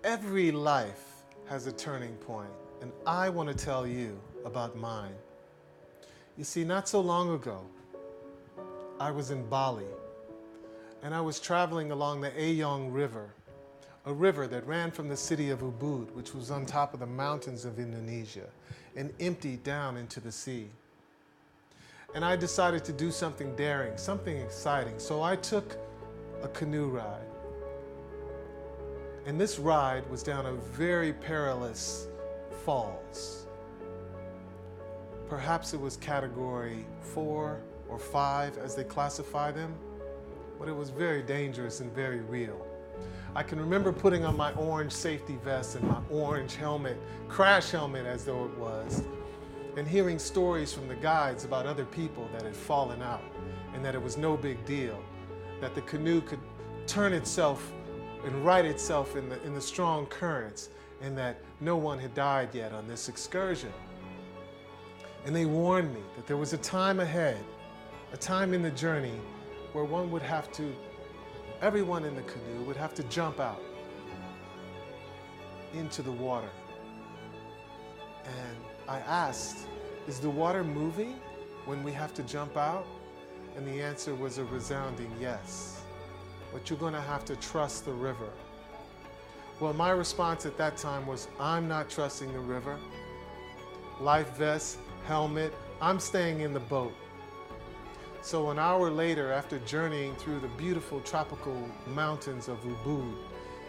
Every life has a turning point, and I want to tell you about mine. You see, not so long ago, I was in Bali, and I was traveling along the Ayong River, a river that ran from the city of Ubud, which was on top of the mountains of Indonesia, and emptied down into the sea. And I decided to do something daring, something exciting, so I took a canoe ride. And this ride was down a very perilous falls. Perhaps it was category 4 or 5 as they classify them, but it was very dangerous and very real. I can remember putting on my orange safety vest and my orange helmet, crash helmet as though it was, and hearing stories from the guides about other people that had fallen out and that it was no big deal, that the canoe could turn itself and right itself in the strong currents, and that no one had died yet on this excursion. And they warned me that there was a time ahead, a time in the journey where everyone in the canoe would have to jump out into the water. And I asked, is the water moving when we have to jump out? And the answer was a resounding yes. But you're going to have to trust the river. Well, my response at that time was, I'm not trusting the river. Life vest, helmet, I'm staying in the boat. So an hour later, after journeying through the beautiful tropical mountains of Ubud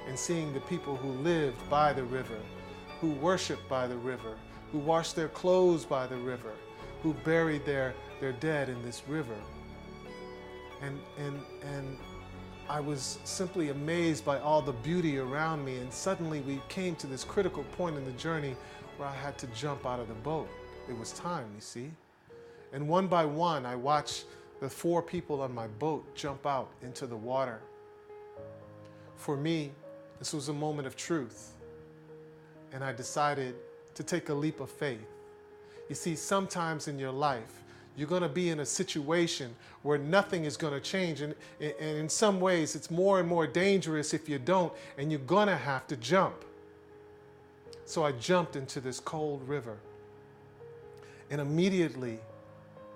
and seeing the people who lived by the river, who worshiped by the river, who washed their clothes by the river, who buried their dead in this river, and I was simply amazed by all the beauty around me, and suddenly we came to this critical point in the journey where I had to jump out of the boat. It was time, you see. And one by one, I watched the 4 people on my boat jump out into the water. For me, this was a moment of truth, and I decided to take a leap of faith. You see, sometimes in your life, you're going to be in a situation where nothing is going to change. And in some ways, it's more and more dangerous if you don't, and you're going to have to jump. So I jumped into this cold river. And immediately,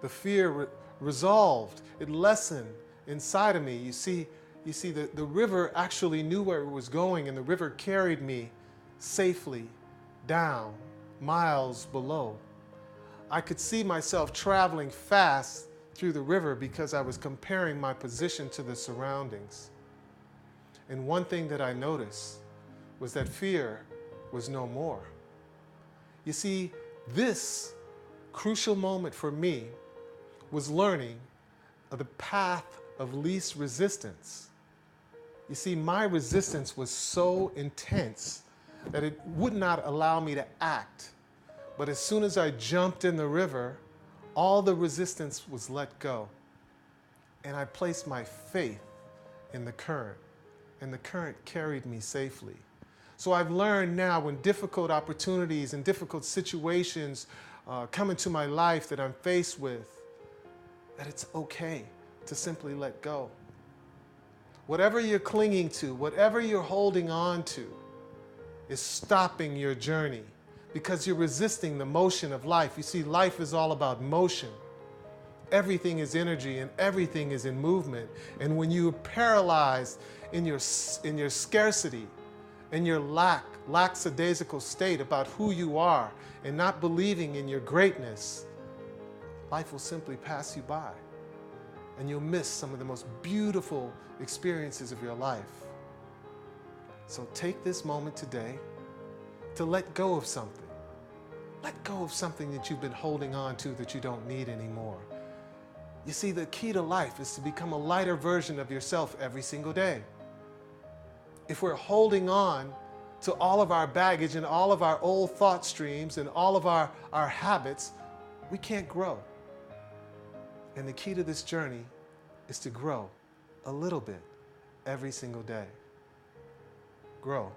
the fear resolved. It lessened inside of me. You see, the river actually knew where it was going, and the river carried me safely down, miles below. I could see myself traveling fast through the river because I was comparing my position to the surroundings. And one thing that I noticed was that fear was no more. You see, this crucial moment for me was learning of the path of least resistance. You see, my resistance was so intense that it would not allow me to act. But as soon as I jumped in the river, all the resistance was let go. And I placed my faith in the current, and the current carried me safely. So I've learned now, when difficult opportunities and difficult situations come into my life that I'm faced with, that it's okay to simply let go. Whatever you're clinging to, whatever you're holding on to, is stopping your journey, because you're resisting the motion of life. You see, life is all about motion. Everything is energy and everything is in movement. And when you're paralyzed in your scarcity, in your lackadaisical state about who you are and not believing in your greatness, life will simply pass you by. And you'll miss some of the most beautiful experiences of your life. So take this moment today to let go of something. Let go of something that you've been holding on to that you don't need anymore. You see, the key to life is to become a lighter version of yourself every single day. If we're holding on to all of our baggage and all of our old thought streams and all of our habits, we can't grow. And the key to this journey is to grow a little bit every single day. Grow.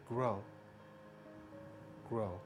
Grow. Grow.